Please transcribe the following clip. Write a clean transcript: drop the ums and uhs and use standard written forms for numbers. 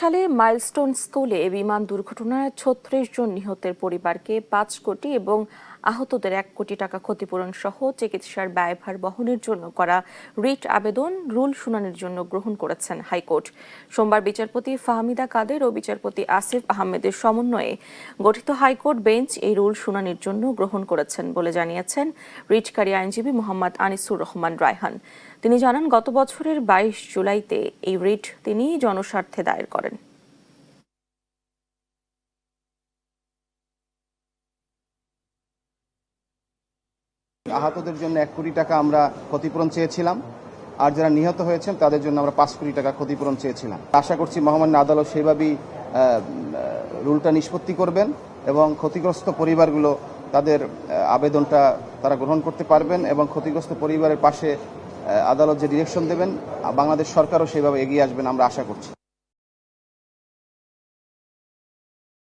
সালে মাইলস্টোন স্কুলে বিমান দুর্ঘটনায় ৩৬ জন নিহতের পরিবারকে ৫ কোটি এবং আহতদের ১ কোটি টাকা ক্ষতিপূরণ সহ চিকিৎসার ব্যয়ভার বহনের জন্য করা রিট আবেদন রুল শুনানির জন্য গ্রহণ করেছেন হাইকোর্ট। সোমবার বিচারপতি ফাহমিদা কাদের ও বিচারপতি আসিফ আহমেদের সমন্বয়ে গঠিত হাইকোর্ট বেঞ্চ এই রুল শুনানির জন্য গ্রহণ করেছেন বলে জানিয়েছেন রিটকারী আইনজীবী মোহাম্মদ আনিসুর রহমান রায়হান। তিনি জানান, গত বছরের ২২ জুলাইতে এই রিট তিনি জনস্বার্থে দায়ের করেন। আহতদের জন্য ১ কোটি টাকা আমরা ক্ষতিপূরণ চেয়েছিলাম, আর যারা নিহত হয়েছেন তাদের জন্য আমরা ৫ কোটি টাকা ক্ষতিপূরণ চেয়েছিলাম। আশা করছি মহামান্য আদালত সেইভাবেই রুলটা নিষ্পত্তি করবেন এবং ক্ষতিগ্রস্ত পরিবারগুলো তাদের আবেদনটা তারা গ্রহণ করতে পারবেন এবং ক্ষতিগ্রস্ত পরিবারের পাশে আদালত যে ডিরেকশন দেবেন বাংলাদেশ সরকারও সেইভাবে এগিয়ে আসবেন আমরা আশা করছি।